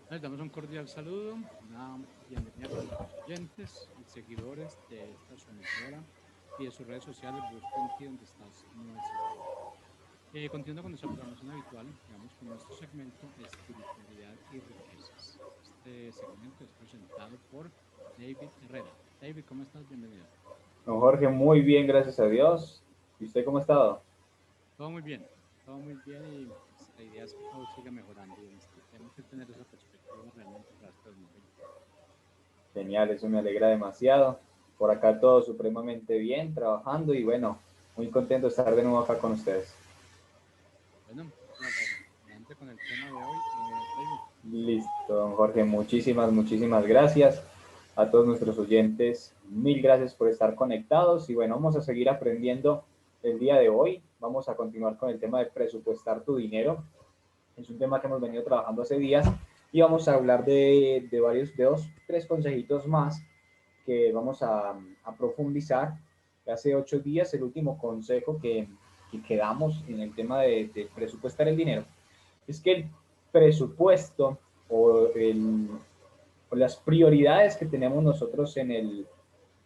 Les damos un cordial saludo, una bienvenida a todos los oyentes y seguidores de esta su emisora y de sus redes sociales. Busco en ti donde estás nuestro programa. Continuando con nuestra programación habitual, vamos con nuestro segmento Espiritualidad y Riquezas. Este segmento es presentado por David Herrera. David, ¿cómo estás? Bienvenido. Don Jorge, muy bien, gracias a Dios. ¿Y usted cómo ha estado? Todo muy bien, todo muy bien y pues, la idea es que todo siga mejorando y tenemos que tener esa perspectiva realmente para este 2024. Genial, eso me alegra demasiado. Por acá todo supremamente bien, trabajando y bueno, muy contento de estar de nuevo acá con ustedes. Bueno, adelante con el tema de hoy, David. Listo, don Jorge, muchísimas gracias a todos nuestros oyentes. Mil gracias por estar conectados y bueno, vamos a seguir aprendiendo el día de hoy. Vamos a continuar con el tema de presupuestar tu dinero. Es un tema que hemos venido trabajando hace días y vamos a hablar de varios, de dos, tres consejitos más que vamos a profundizar. Hace 8 días el último consejo que quedamos en el tema de presupuestar el dinero es que el presupuesto o, el, o las prioridades que tenemos nosotros en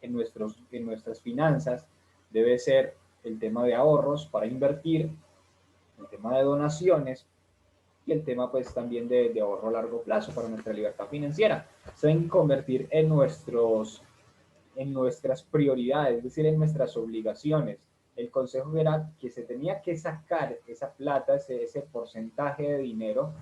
nuestras finanzas debe ser el tema de ahorros para invertir, el tema de donaciones y el tema pues también de ahorro a largo plazo para nuestra libertad financiera. Se deben convertir en nuestras prioridades, es decir, en nuestras obligaciones. El consejo era que se tenía que sacar esa plata, ese porcentaje de dinero,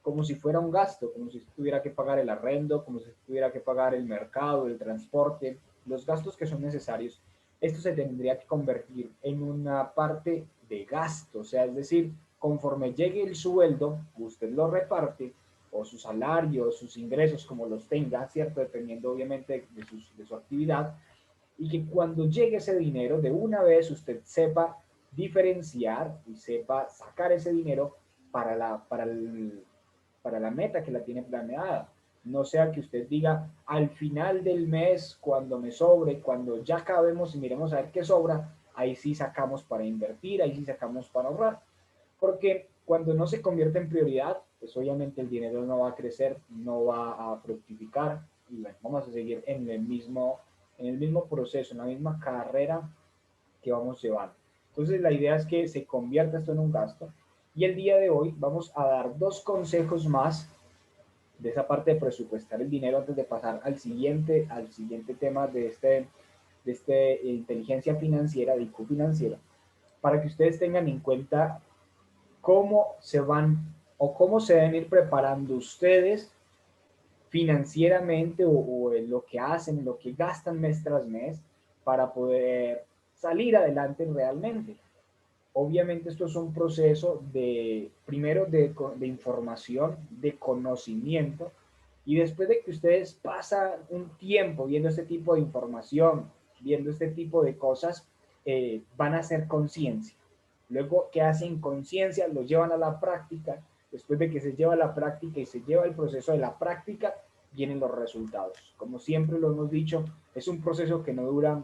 como si fuera un gasto, como si tuviera que pagar el arrendo, como si tuviera que pagar el mercado, el transporte, los gastos que son necesarios. Esto se tendría que convertir en una parte de gasto, o sea, es decir, conforme llegue el sueldo, usted lo reparte o su salario, sus ingresos, como los tenga, ¿cierto? Dependiendo obviamente de su actividad, y que cuando llegue ese dinero, de una vez usted sepa diferenciar y sepa sacar ese dinero para la meta que la tiene planeada. No sea que usted diga al final del mes, cuando me sobre, cuando ya acabemos y miremos a ver qué sobra, ahí sí sacamos para invertir, ahí sí sacamos para ahorrar. Porque cuando no se convierte en prioridad, pues obviamente el dinero no va a crecer, no va a fructificar y bueno, vamos a seguir en el mismo proceso, en la misma carrera que vamos llevando. Entonces la idea es que se convierta esto en un gasto y el día de hoy vamos a dar dos consejos más de esa parte de presupuestar el dinero antes de pasar al siguiente tema de este inteligencia financiera, de IQ financiero, para que ustedes tengan en cuenta cómo se van o cómo se deben ir preparando ustedes financieramente o en lo que hacen, en lo que gastan mes tras mes para poder salir adelante realmente. Obviamente esto es un proceso de, primero, de información, de conocimiento, y después de que ustedes pasan un tiempo viendo este tipo de información, viendo este tipo de cosas, van a hacer conciencia. Luego que hacen conciencia, lo llevan a la práctica. Después de que se lleva a la práctica y se lleva el proceso de la práctica, vienen los resultados. Como siempre lo hemos dicho, es un proceso que no dura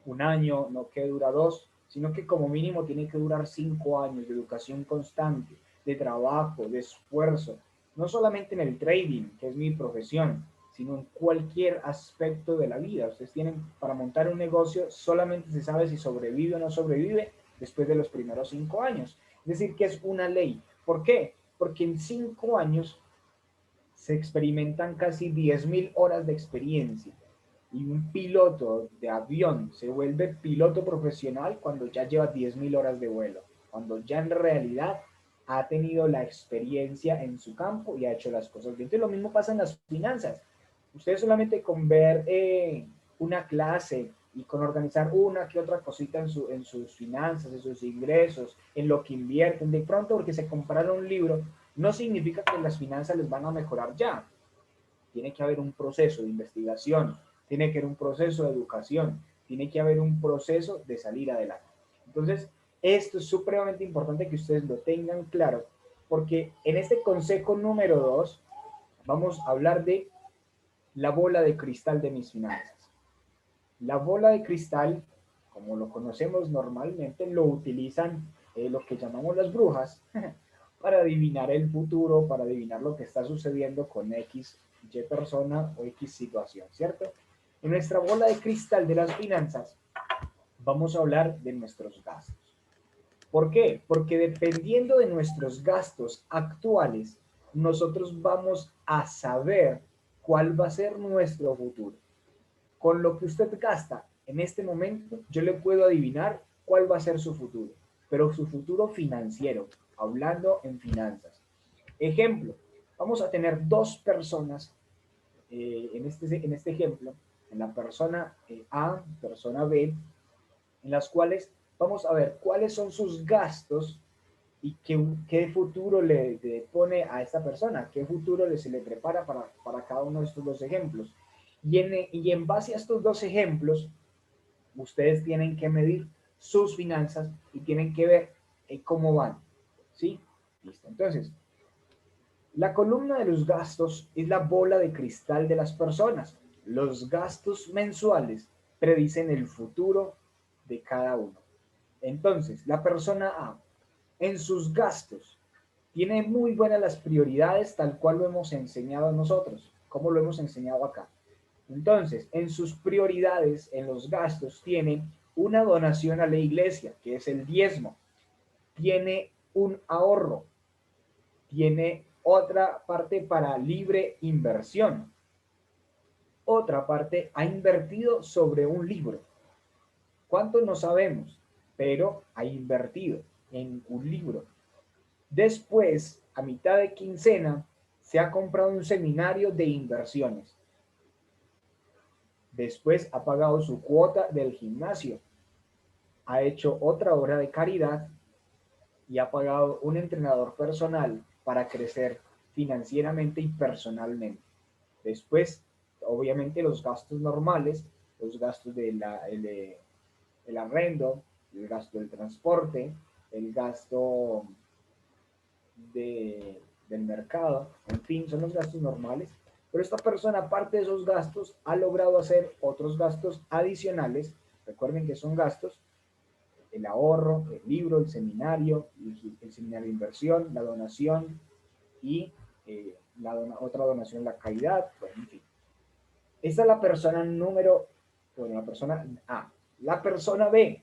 un año, no que dura dos, sino que como mínimo tiene que durar 5 años de educación constante, de trabajo, de esfuerzo, no solamente en el trading, que es mi profesión, sino en cualquier aspecto de la vida. Ustedes tienen, para montar un negocio, solamente se sabe si sobrevive o no sobrevive después de los primeros 5 años. Es decir, que es una ley. ¿Por qué? Porque en 5 años se experimentan casi 10.000 horas de experiencia y un piloto de avión se vuelve piloto profesional cuando ya lleva 10.000 horas de vuelo, cuando ya en realidad ha tenido la experiencia en su campo y ha hecho las cosas bien. Entonces lo mismo pasa en las finanzas. Ustedes solamente con ver una clase y con organizar una que otra cosita en sus finanzas, en sus ingresos, en lo que invierten, de pronto porque se compraron un libro, no significa que las finanzas les van a mejorar ya. Tiene que haber un proceso de investigación, tiene que haber un proceso de educación, tiene que haber un proceso de salir adelante. Entonces, esto es supremamente importante que ustedes lo tengan claro, porque en este consejo número 2 vamos a hablar de la bola de cristal de mis finanzas. La bola de cristal, como lo conocemos normalmente, lo utilizan lo que llamamos las brujas para adivinar el futuro, para adivinar lo que está sucediendo con X, Y persona o X situación, ¿cierto? En nuestra bola de cristal de las finanzas vamos a hablar de nuestros gastos. ¿Por qué? Porque dependiendo de nuestros gastos actuales, nosotros vamos a saber cuál va a ser nuestro futuro. Con lo que usted gasta en este momento, yo le puedo adivinar cuál va a ser su futuro, pero su futuro financiero, hablando en finanzas. Ejemplo, vamos a tener dos personas en este ejemplo, en la persona A, persona B, en las cuales vamos a ver cuáles son sus gastos y qué futuro le pone a esta persona, qué futuro se le prepara para cada uno de estos dos ejemplos. Y en base a estos dos ejemplos, ustedes tienen que medir sus finanzas y tienen que ver cómo van. ¿Sí? Listo. Entonces, la columna de los gastos es la bola de cristal de las personas. Los gastos mensuales predicen el futuro de cada uno. Entonces, la persona A, en sus gastos, tiene muy buenas las prioridades tal cual lo hemos enseñado nosotros, como lo hemos enseñado acá. Entonces, en sus prioridades, en los gastos, tiene una donación a la iglesia, que es el diezmo, tiene un ahorro, tiene otra parte para libre inversión, otra parte ha invertido sobre un libro. ¿Cuánto? No sabemos, pero ha invertido en un libro. Después, a mitad de quincena, se ha comprado un seminario de inversiones. Después ha pagado su cuota del gimnasio, ha hecho otra obra de caridad y ha pagado un entrenador personal para crecer financieramente y personalmente. Después, obviamente, los gastos normales, los gastos el arrendo, el gasto del transporte, el gasto del mercado, en fin, son los gastos normales. Pero esta persona, aparte de esos gastos, ha logrado hacer otros gastos adicionales. Recuerden que son gastos, el ahorro, el libro, el seminario seminario de inversión, la donación y otra donación, la caridad, bueno, en fin. Esta es la persona bueno, la persona A. La persona B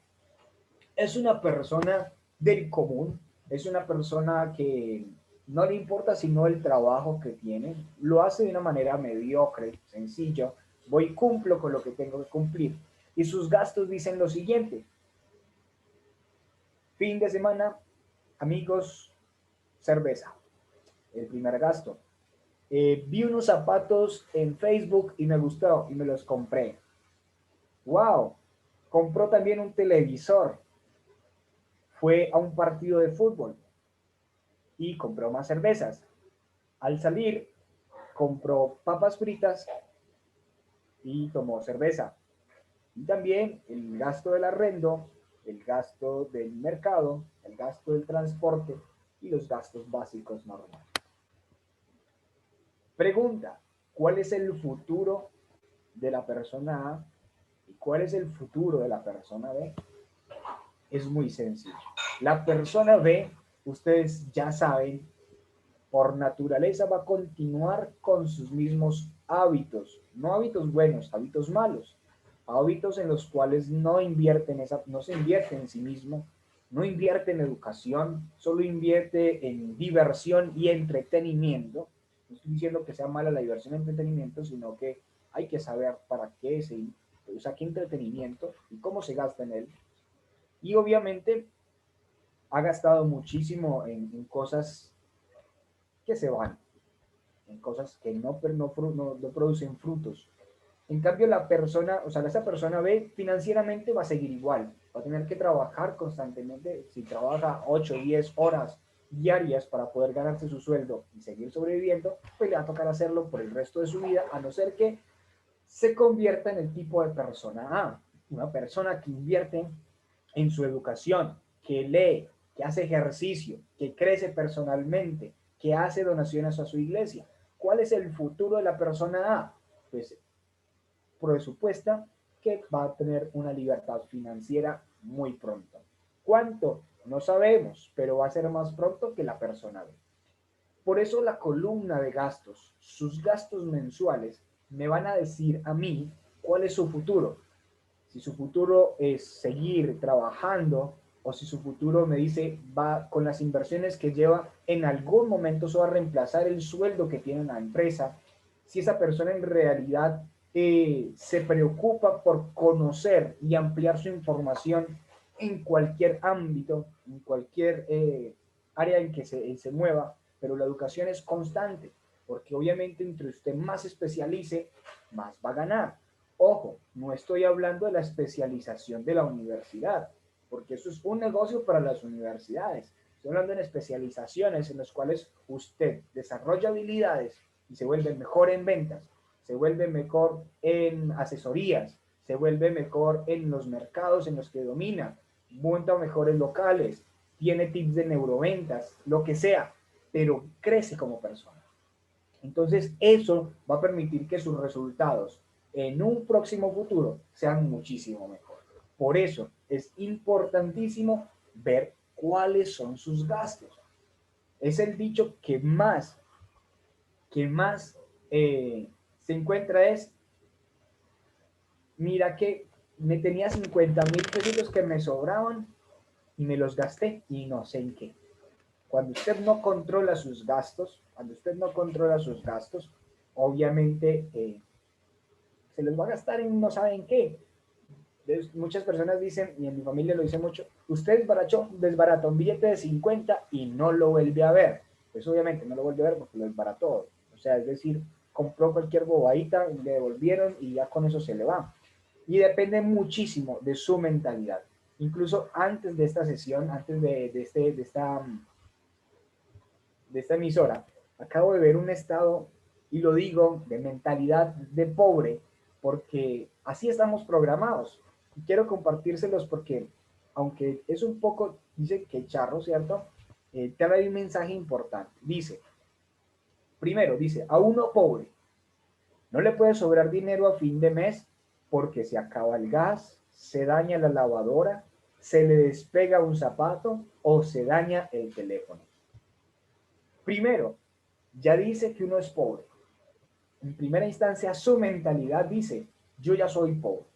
es una persona del común, es una persona que no le importa sino el trabajo que tiene, lo hace de una manera mediocre, sencillo, voy cumplo con lo que tengo que cumplir. Y sus gastos dicen lo siguiente: fin de semana, amigos, cerveza, el primer gasto. Vi unos zapatos en Facebook y me gustó y me los compré. ¡Wow! Compró también un televisor, fue a un partido de fútbol y compró más cervezas. Al salir, compró papas fritas y tomó cerveza. Y también el gasto del arrendo, el gasto del mercado, el gasto del transporte y los gastos básicos normales. Pregunta: ¿cuál es el futuro de la persona A y cuál es el futuro de la persona B? Es muy sencillo. La persona B, ustedes ya saben, por naturaleza va a continuar con sus mismos hábitos, no hábitos buenos, hábitos malos, hábitos en los cuales no se invierte en sí mismo, no invierte en educación, solo invierte en diversión y entretenimiento. No estoy diciendo que sea mala la diversión y entretenimiento, sino que hay que saber para qué se usa, qué entretenimiento y cómo se gasta en él. Y obviamente ha gastado muchísimo en cosas que se van, en cosas que no producen frutos. En cambio, la persona, o sea, esa persona B financieramente va a seguir igual, va a tener que trabajar constantemente. Si trabaja 8 o 10 horas diarias para poder ganarse su sueldo y seguir sobreviviendo, pues le va a tocar hacerlo por el resto de su vida, a no ser que se convierta en el tipo de persona A, una persona que invierte en su educación, que lee, que hace ejercicio, que crece personalmente, que hace donaciones a su iglesia. ¿Cuál es el futuro de la persona A? Pues presupuesta que va a tener una libertad financiera muy pronto. ¿Cuánto? No sabemos, pero va a ser más pronto que la persona ve. Por eso la columna de gastos, sus gastos mensuales, me van a decir a mí cuál es su futuro. Si su futuro es seguir trabajando o si su futuro me dice va con las inversiones que lleva, en algún momento se va a reemplazar el sueldo que tiene la empresa. Si esa persona en realidad se preocupa por conocer y ampliar su información en cualquier ámbito, en cualquier área en que se mueva, pero la educación es constante, porque obviamente entre usted más se especialice, más va a ganar. Ojo, no estoy hablando de la especialización de la universidad, porque eso es un negocio para las universidades. Estoy hablando de especializaciones en las cuales usted desarrolla habilidades y se vuelve mejor en ventas, se vuelve mejor en asesorías, se vuelve mejor en los mercados en los que domina, monta mejores locales, tiene tips de neuroventas, lo que sea, pero crece como persona. Entonces, eso va a permitir que sus resultados en un próximo futuro sean muchísimo mejor. Por eso es importantísimo ver cuáles son sus gastos. Es el dicho que más se encuentra es, mira que me tenía 50.000 pesitos que me sobraban y me los gasté y no sé en qué. Cuando usted no controla sus gastos, obviamente se les va a gastar en no saben qué. Muchas personas dicen, y en mi familia lo dice mucho, usted desbarató un billete de 50 y no lo vuelve a ver. Pues obviamente no lo vuelve a ver porque lo desbarató. O sea, es decir, compró cualquier bobadita, le devolvieron y ya con eso se le va. Y depende muchísimo de su mentalidad. Incluso antes de esta sesión, antes de esta emisora, acabo de ver un estado, y lo digo, de mentalidad de pobre, porque así estamos programados. Y quiero compartírselos porque, aunque es un poco, dice que charro, ¿cierto? Te da un mensaje importante. Dice, a uno pobre, no le puede sobrar dinero a fin de mes porque se acaba el gas, se daña la lavadora, se le despega un zapato o se daña el teléfono. Primero, ya dice que uno es pobre. En primera instancia, su mentalidad dice, yo ya soy pobre.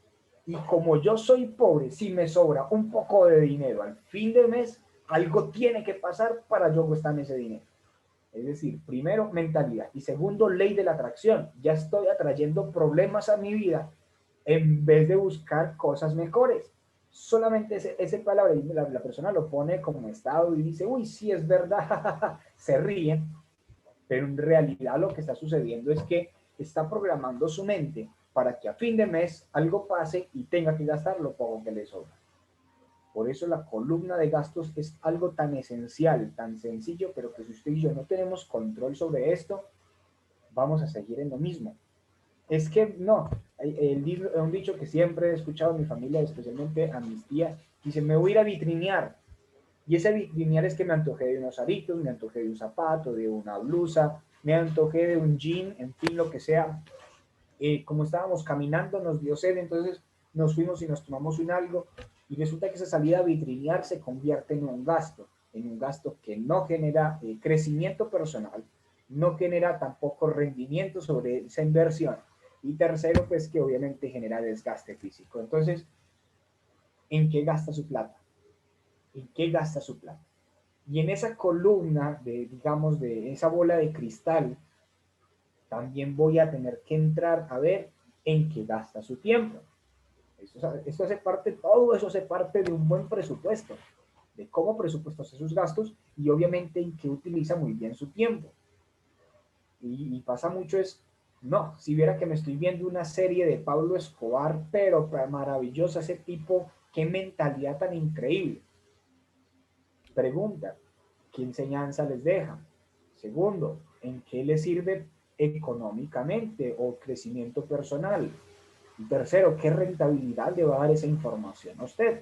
Y como yo soy pobre, si me sobra un poco de dinero al fin de mes, algo tiene que pasar para yo gastarme ese dinero. Es decir, primero, mentalidad. Y segundo, ley de la atracción. Ya estoy atrayendo problemas a mi vida en vez de buscar cosas mejores. Solamente ese palabra, la persona lo pone como estado y dice, uy, sí, es verdad, se ríe, pero en realidad lo que está sucediendo es que está programando su mente para que a fin de mes algo pase y tenga que gastar lo poco que le sobra. Por eso la columna de gastos es algo tan esencial, tan sencillo, pero que si usted y yo no tenemos control sobre esto, vamos a seguir en lo mismo. Es que no, un dicho que siempre he escuchado en mi familia, especialmente a mis tías, dice, me voy a ir a vitrinear. Y ese vitrinear es que me antojé de unos aritos, me antojé de un zapato, de una blusa, me antojé de un jean, en fin, lo que sea. Como estábamos caminando, nos dio sed, entonces nos fuimos y nos tomamos un algo. Y resulta que esa salida a vitrinear se convierte en un gasto que no genera crecimiento personal, no genera tampoco rendimiento sobre esa inversión. Y tercero, pues que obviamente genera desgaste físico. Entonces, ¿en qué gasta su plata? ¿En qué gasta su plata? Y en esa columna de, digamos, de esa bola de cristal, también voy a tener que entrar a ver en qué gasta su tiempo. Esto hace parte, todo eso hace parte de un buen presupuesto, de cómo presupuesta sus gastos y obviamente en qué utiliza muy bien su tiempo. Y pasa mucho no, si viera que me estoy viendo una serie de Pablo Escobar, pero maravillosa ese tipo, qué mentalidad tan increíble. Pregunta, ¿qué enseñanza les deja? Segundo, ¿en qué les sirve económicamente o crecimiento personal? Y tercero, ¿qué rentabilidad le va a dar esa información a usted?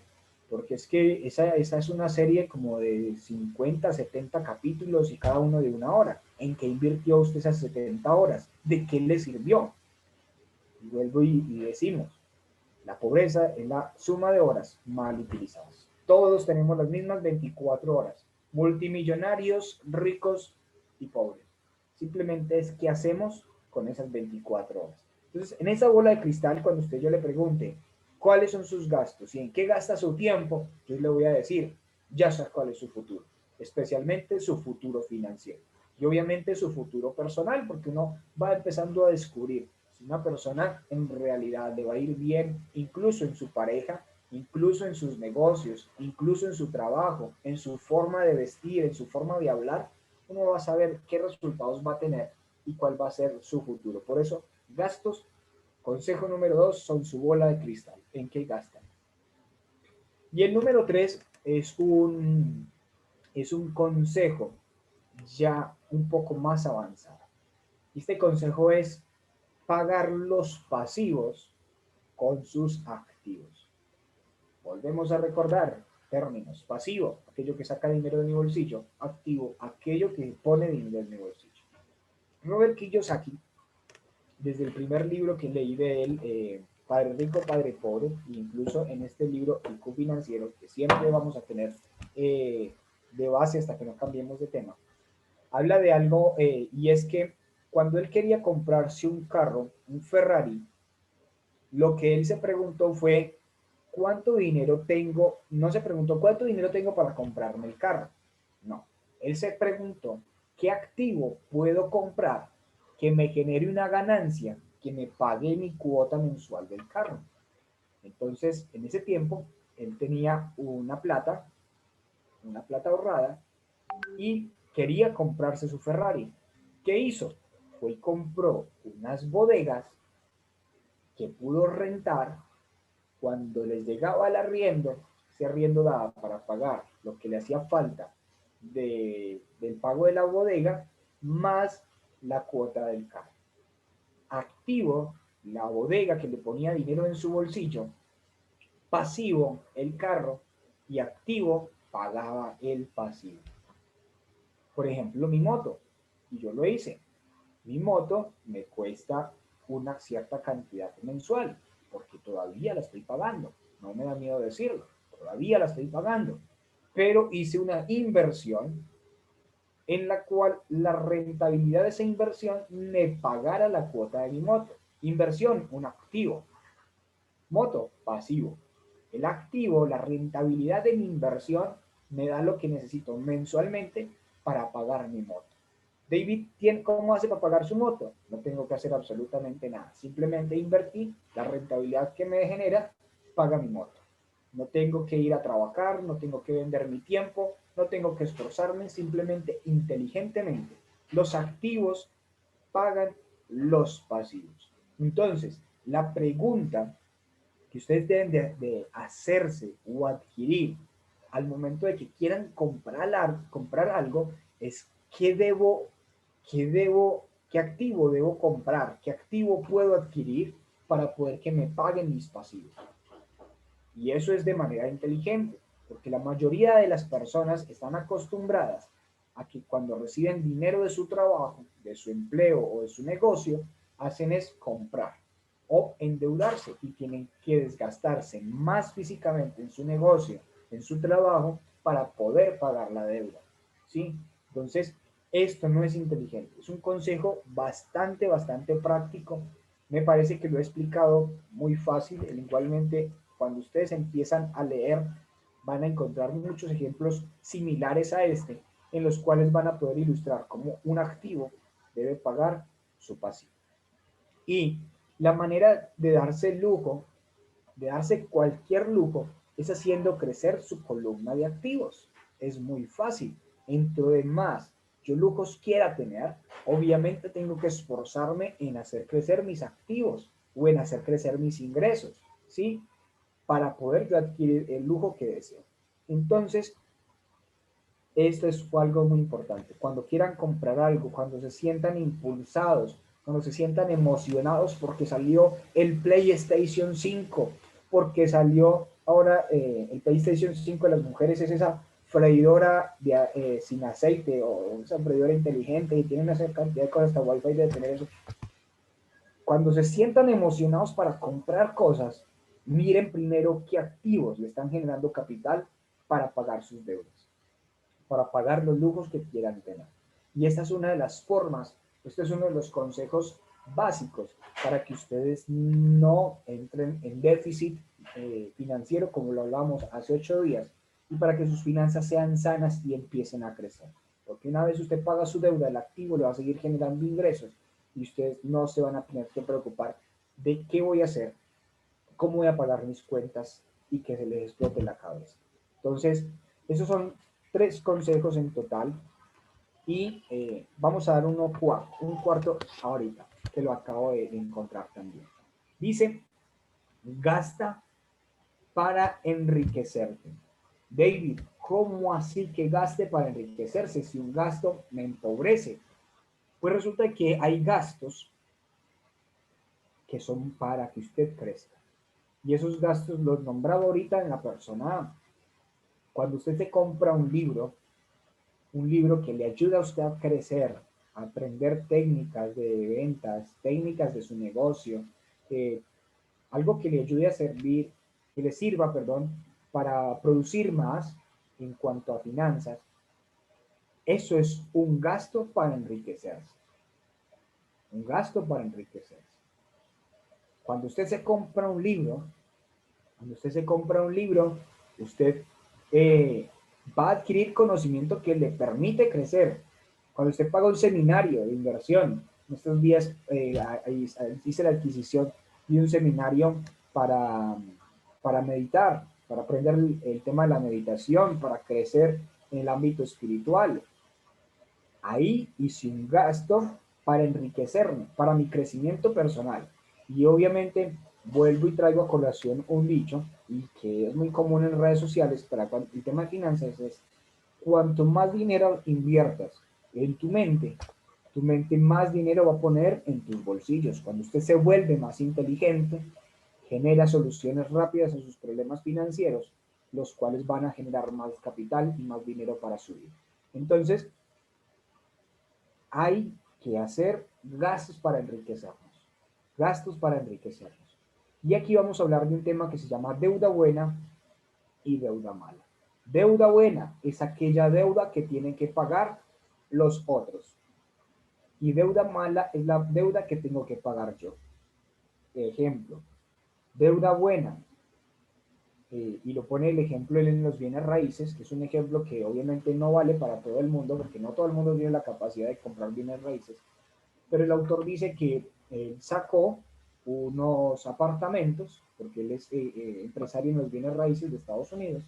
Porque es que esa es una serie como de 50, 70 capítulos y cada uno de 1 hora. ¿En qué invirtió usted esas 70 horas? ¿De qué le sirvió? Y vuelvo y decimos, la pobreza es la suma de horas mal utilizadas. Todos tenemos las mismas 24 horas, multimillonarios, ricos y pobres. Simplemente es qué hacemos con esas 24 horas. Entonces, en esa bola de cristal, cuando usted yo le pregunte cuáles son sus gastos y en qué gasta su tiempo, yo le voy a decir, ya sé cuál es su futuro, especialmente su futuro financiero. Y obviamente su futuro personal, porque uno va empezando a descubrir si una persona en realidad le va a ir bien, incluso en su pareja, incluso en sus negocios, incluso en su trabajo, en su forma de vestir, en su forma de hablar, uno va a saber qué resultados va a tener y cuál va a ser su futuro. Por eso, gastos, consejo número 2, son su bola de cristal. ¿En qué gastan? Y el número 3 es un consejo ya un poco más avanzado. Este consejo es pagar los pasivos con sus activos. Volvemos a recordar términos. Pasivo, aquello que saca dinero de mi bolsillo. Activo, aquello que pone dinero en mi bolsillo. Robert Kiyosaki, desde el primer libro que leí de él, Padre Rico, Padre Pobre, incluso en este libro, IQ Financiero, que siempre vamos a tener de base hasta que no cambiemos de tema, habla de algo y es que cuando él quería comprarse un carro, un Ferrari, lo que él se preguntó fue, ¿cuánto dinero tengo? No se preguntó, ¿cuánto dinero tengo para comprarme el carro? No, él se preguntó, ¿qué activo puedo comprar que me genere una ganancia, que me pague mi cuota mensual del carro? Entonces, en ese tiempo, él tenía una plata ahorrada, y quería comprarse su Ferrari. ¿Qué hizo? Fue y compró unas bodegas que pudo rentar. Cuando les llegaba el arriendo, ese arriendo daba para pagar lo que le hacía falta del pago de la bodega, más la cuota del carro. Activo, la bodega que le ponía dinero en su bolsillo. Pasivo, el carro. Y activo, pagaba el pasivo. Por ejemplo, mi moto, y yo lo hice. Mi moto me cuesta una cierta cantidad mensual, porque todavía la estoy pagando. No me da miedo decirlo, todavía la estoy pagando. Pero hice una inversión en la cual la rentabilidad de esa inversión me pagara la cuota de mi moto. Inversión, un activo. Moto, pasivo. El activo, la rentabilidad de mi inversión, me da lo que necesito mensualmente para pagar mi moto. David, ¿cómo hace para pagar su moto? No tengo que hacer absolutamente nada. Simplemente invertí, la rentabilidad que me genera, paga mi moto. No tengo que ir a trabajar, no tengo que vender mi tiempo, no tengo que esforzarme, simplemente inteligentemente. Los activos pagan los pasivos. Entonces, la pregunta que ustedes deben de hacerse o adquirir al momento de que quieran comprar algo es qué activo debo comprar, qué activo puedo adquirir para poder que me paguen mis pasivos. Y eso es de manera inteligente, porque la mayoría de las personas están acostumbradas a que cuando reciben dinero de su trabajo, de su empleo o de su negocio, hacen es comprar o endeudarse y tienen que desgastarse más físicamente en su negocio, en su trabajo, para poder pagar la deuda. ¿Sí? Entonces, esto no es inteligente. Es un consejo bastante práctico. Me parece que lo he explicado muy fácil. Igualmente, cuando ustedes empiezan a leer, van a encontrar muchos ejemplos similares a este, en los cuales van a poder ilustrar cómo un activo debe pagar su pasivo. Y la manera de darse el lujo, de darse cualquier lujo, es haciendo crecer su columna de activos. Es muy fácil. Entre más yo lujos quiera tener, obviamente tengo que esforzarme en hacer crecer mis activos o en hacer crecer mis ingresos, ¿sí? Para poder yo adquirir el lujo que deseo. Entonces, esto es algo muy importante. Cuando quieran comprar algo, cuando se sientan impulsados, cuando se sientan emocionados porque salió el PlayStation 5, porque salió ahora el PlayStation 5 de las mujeres, es esa freidora sin aceite o esa freidora inteligente y tiene una cantidad de cosas, hasta Wi-Fi de tener eso. Cuando se sientan emocionados para comprar cosas, miren primero qué activos le están generando capital para pagar sus deudas, para pagar los lujos que quieran tener. Y esta es una de las formas, este es uno de los consejos básicos para que ustedes no entren en déficit financiero, como lo hablamos hace 8 días, y para que sus finanzas sean sanas y empiecen a crecer. Porque una vez usted paga su deuda, el activo le va a seguir generando ingresos y ustedes no se van a tener que preocupar de qué voy a hacer, cómo voy a pagar mis cuentas y que se les explote la cabeza. Entonces, esos son 3 consejos en total y vamos a dar un cuarto ahorita, que lo acabo de encontrar también. Dice, gasta para enriquecerte. David, ¿cómo así que gaste para enriquecerse si un gasto me empobrece? Pues resulta que hay gastos que son para que usted crezca. Y esos gastos los nombraba ahorita en la persona A. Cuando usted se compra un libro que le ayuda a usted a crecer, a aprender técnicas de ventas, técnicas de su negocio, algo que le ayude a servir, que le sirva, perdón, para producir más en cuanto a finanzas, eso es un gasto para enriquecerse. Un gasto para enriquecerse. Cuando usted se compra un libro, usted va a adquirir conocimiento que le permite crecer. Cuando usted paga un seminario de inversión, en estos días hice la adquisición de un seminario para, para meditar, para aprender el tema de la meditación, para crecer en el ámbito espiritual. Ahí hice un gasto para enriquecerme, para mi crecimiento personal. Y obviamente vuelvo y traigo a colación un dicho y que es muy común en redes sociales para el tema de finanzas es cuanto más dinero inviertas en tu mente más dinero va a poner en tus bolsillos. Cuando usted se vuelve más inteligente, genera soluciones rápidas a sus problemas financieros, los cuales van a generar más capital y más dinero para su vida. Entonces, hay que hacer gastos para enriquecernos. Gastos para enriquecernos. Y aquí vamos a hablar de un tema que se llama deuda buena y deuda mala. Deuda buena es aquella deuda que tienen que pagar los otros. Y deuda mala es la deuda que tengo que pagar yo. Ejemplo, deuda buena. Y lo pone el ejemplo en los bienes raíces, que es un ejemplo que obviamente no vale para todo el mundo, porque no todo el mundo tiene la capacidad de comprar bienes raíces. Pero el autor dice que sacó unos apartamentos, porque él es empresario en los bienes raíces de Estados Unidos,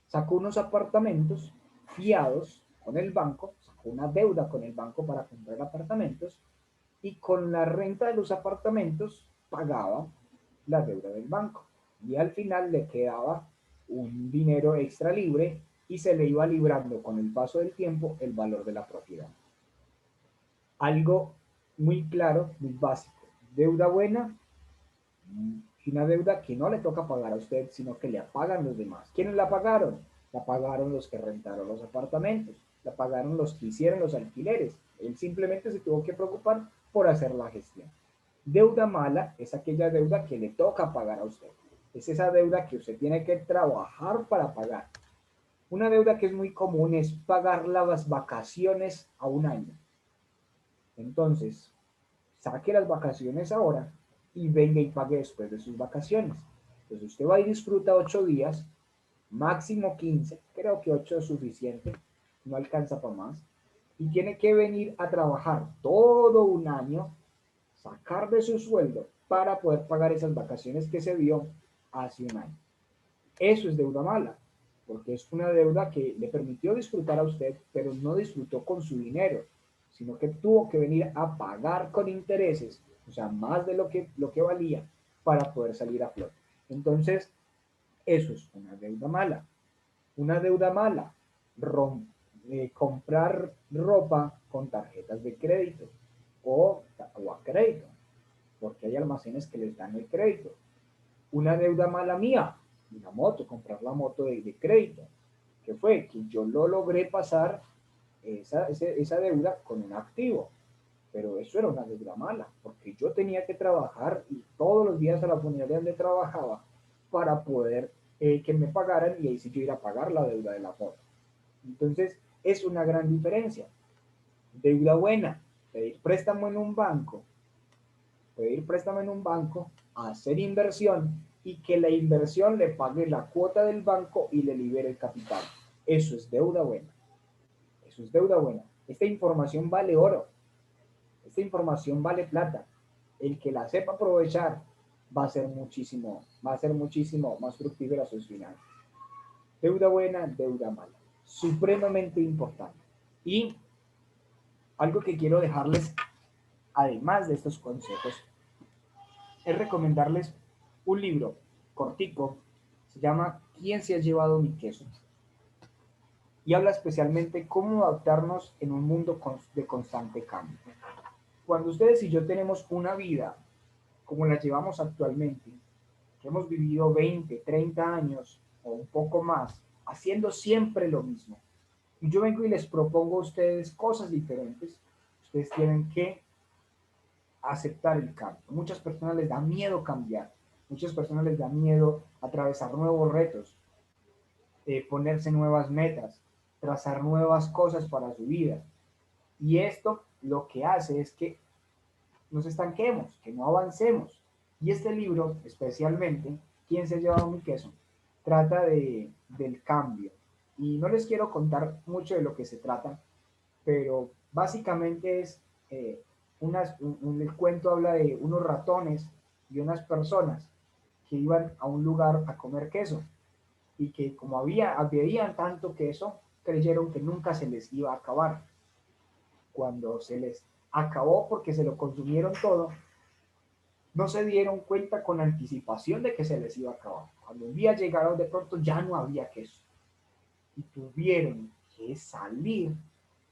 sacó unos apartamentos fiados con el banco, sacó una deuda con el banco para comprar apartamentos y con la renta de los apartamentos pagaba la deuda del banco. Y al final le quedaba un dinero extra libre y se le iba librando con el paso del tiempo el valor de la propiedad. Algo muy claro, muy básico. Deuda buena, una deuda que no le toca pagar a usted, sino que le pagan los demás. ¿Quiénes la pagaron? La pagaron los que rentaron los apartamentos, la pagaron los que hicieron los alquileres. Él simplemente se tuvo que preocupar por hacer la gestión. Deuda mala es aquella deuda que le toca pagar a usted. Es esa deuda que usted tiene que trabajar para pagar. Una deuda que es muy común es pagar las vacaciones a un año. Entonces, saque las vacaciones ahora y venga y pague después de sus vacaciones. Entonces usted va y disfruta 8 días, máximo 15, creo que 8 es suficiente, no alcanza para más, y tiene que venir a trabajar todo un año, sacar de su sueldo para poder pagar esas vacaciones que se dio hace un año. Eso es deuda mala, porque es una deuda que le permitió disfrutar a usted, pero no disfrutó con su dinero, sino que tuvo que venir a pagar con intereses, o sea, más de lo que valía para poder salir a flote. Entonces, eso es una deuda mala. Una deuda mala, comprar ropa con tarjetas de crédito o a crédito, porque hay almacenes que les dan el crédito. Una deuda mala mía, una moto, comprar la moto de crédito, que fue que yo lo logré pasar esa deuda con un activo, pero eso era una deuda mala, porque yo tenía que trabajar y todos los días a la funeraria donde trabajaba para poder que me pagaran y ahí sí yo ir a pagar la deuda de la foto. Entonces, es una gran diferencia. Deuda buena, pedir préstamo en un banco, pedir préstamo en un banco, hacer inversión y que la inversión le pague la cuota del banco y le libere el capital. Eso es deuda buena. Eso es deuda buena. Esta información vale oro. Esta información vale plata. El que la sepa aprovechar va a ser muchísimo más fructífera sus finanzas. Deuda buena, deuda mala. Supremamente importante. Y algo que quiero dejarles, además de estos consejos, es recomendarles un libro cortico, se llama ¿Quién se ha llevado mi queso? Y habla especialmente cómo adaptarnos en un mundo de constante cambio. Cuando ustedes y yo tenemos una vida como la llevamos actualmente, que hemos vivido 20, 30 años o un poco más, haciendo siempre lo mismo, y yo vengo y les propongo a ustedes cosas diferentes, ustedes tienen que aceptar el cambio. Muchas personas les da miedo cambiar, muchas personas les da miedo atravesar nuevos retos, ponerse nuevas metas, trazar nuevas cosas para su vida. Y esto lo que hace es que nos estanquemos, que no avancemos. Y este libro, especialmente, ¿Quién se ha llevado mi queso?, trata del cambio. Y no les quiero contar mucho de lo que se trata, pero básicamente es, el cuento habla de unos ratones y unas personas que iban a un lugar a comer queso y que como habían tanto queso, creyeron que nunca se les iba a acabar. Cuando se les acabó porque se lo consumieron todo, no se dieron cuenta con anticipación de que se les iba a acabar. Cuando un día llegaron, de pronto ya no había queso y tuvieron que salir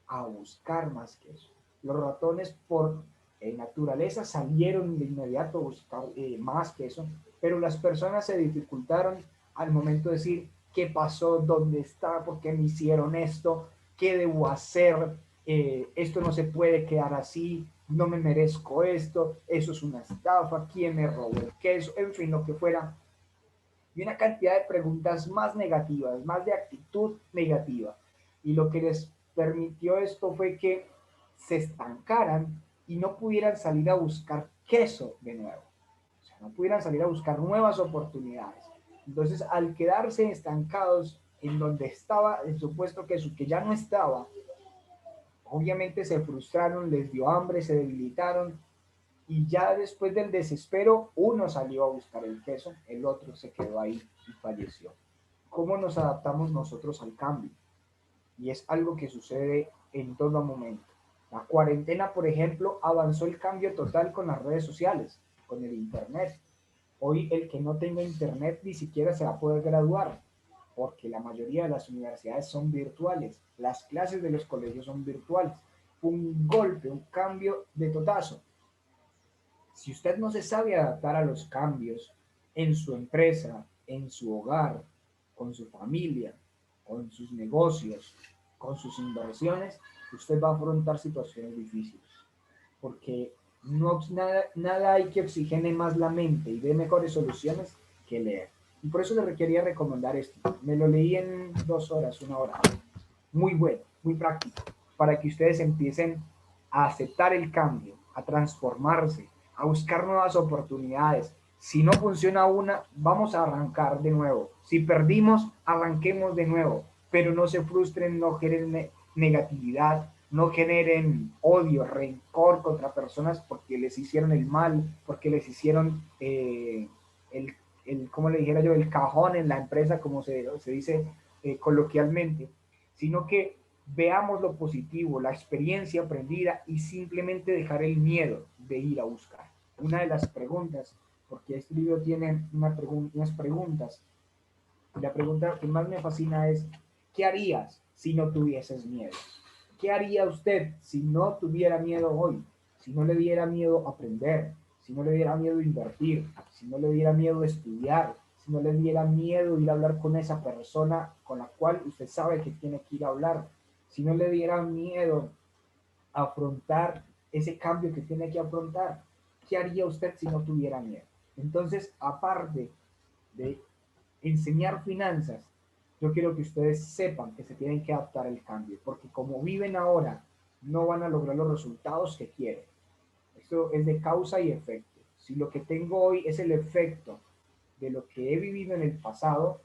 a buscar más queso. Los ratones por naturaleza salieron de inmediato a buscar más queso, pero las personas se dificultaron al momento de decir qué pasó, dónde está, por qué me hicieron esto, qué debo hacer, esto no se puede quedar así, no me merezco esto, eso es una estafa, quién me robó el queso, en fin, lo que fuera. Y una cantidad de preguntas más negativas, más de actitud negativa. Y lo que les permitió esto fue que se estancaran y no pudieran salir a buscar queso de nuevo. O sea, no pudieran salir a buscar nuevas oportunidades. Entonces, al quedarse estancados en donde estaba el supuesto queso, que ya no estaba, obviamente se frustraron, les dio hambre, se debilitaron y ya después del desespero, uno salió a buscar el queso, el otro se quedó ahí y falleció. ¿Cómo nos adaptamos nosotros al cambio? Y es algo que sucede en todo momento. La cuarentena, por ejemplo, avanzó el cambio total con las redes sociales, con el Internet. Hoy el que no tenga Internet ni siquiera se va a poder graduar, porque la mayoría de las universidades son virtuales, las clases de los colegios son virtuales. Un golpe, un cambio de totazo. Si usted no se sabe adaptar a los cambios en su empresa, en su hogar, con su familia, con sus negocios, con sus inversiones, usted va a afrontar situaciones difíciles. Porque nada hay que oxigene más la mente y dé mejores soluciones que leer. Y por eso le requería recomendar esto. Me lo leí en 2 horas, 1 hora. Muy bueno, muy práctico, para que ustedes empiecen a aceptar el cambio, a transformarse, a buscar nuevas oportunidades. Si no funciona una, vamos a arrancar de nuevo. Si perdimos, arranquemos de nuevo. Pero no se frustren, no generen negatividad, no generen odio, rencor contra personas porque les hicieron el mal, porque les hicieron como le dijera yo, el cajón en la empresa, como se dice coloquialmente, sino que veamos lo positivo, la experiencia aprendida y simplemente dejar el miedo de ir a buscar. Una de las preguntas, porque este libro tiene unas preguntas, y la pregunta que más me fascina es, ¿qué harías si no tuvieses miedo? ¿Qué haría usted si no tuviera miedo hoy? Si no le diera miedo aprender, si no le diera miedo invertir, si no le diera miedo estudiar, si no le diera miedo ir a hablar con esa persona con la cual usted sabe que tiene que ir a hablar, si no le diera miedo afrontar ese cambio que tiene que afrontar, ¿qué haría usted si no tuviera miedo? Entonces, aparte de enseñar finanzas, yo quiero que ustedes sepan que se tienen que adaptar al cambio, porque como viven ahora, no van a lograr los resultados que quieren. Esto es de causa y efecto. Si lo que tengo hoy es el efecto de lo que he vivido en el pasado,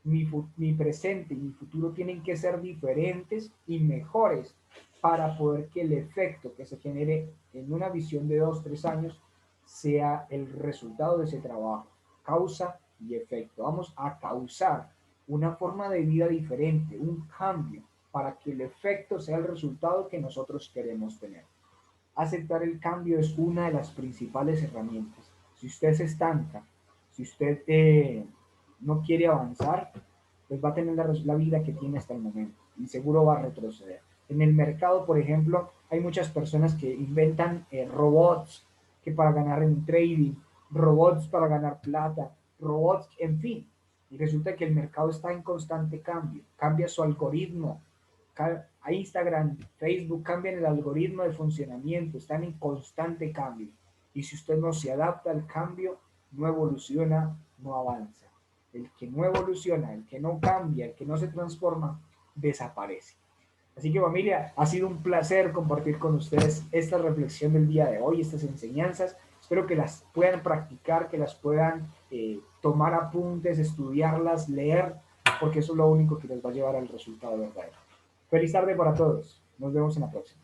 mi presente y mi futuro tienen que ser diferentes y mejores para poder que el efecto que se genere en una visión de 2, 3 años sea el resultado de ese trabajo, causa y efecto. Vamos a causar una forma de vida diferente, un cambio, para que el efecto sea el resultado que nosotros queremos tener. Aceptar el cambio es una de las principales herramientas. Si usted se estanca, si usted no quiere avanzar, pues va a tener la vida que tiene hasta el momento y seguro va a retroceder. En el mercado, por ejemplo, hay muchas personas que inventan robots que para ganar en trading, robots para ganar plata, robots, en fin. Y resulta que el mercado está en constante cambio, cambia su algoritmo, a Instagram, Facebook cambian el algoritmo de funcionamiento, están en constante cambio. Y si usted no se adapta al cambio, no evoluciona, no avanza. El que no evoluciona, el que no cambia, el que no se transforma, desaparece. Así que familia, ha sido un placer compartir con ustedes esta reflexión del día de hoy, estas enseñanzas. Espero que las puedan practicar, que las puedan tomar apuntes, estudiarlas, leer, porque eso es lo único que les va a llevar al resultado verdadero. Feliz tarde para todos. Nos vemos en la próxima.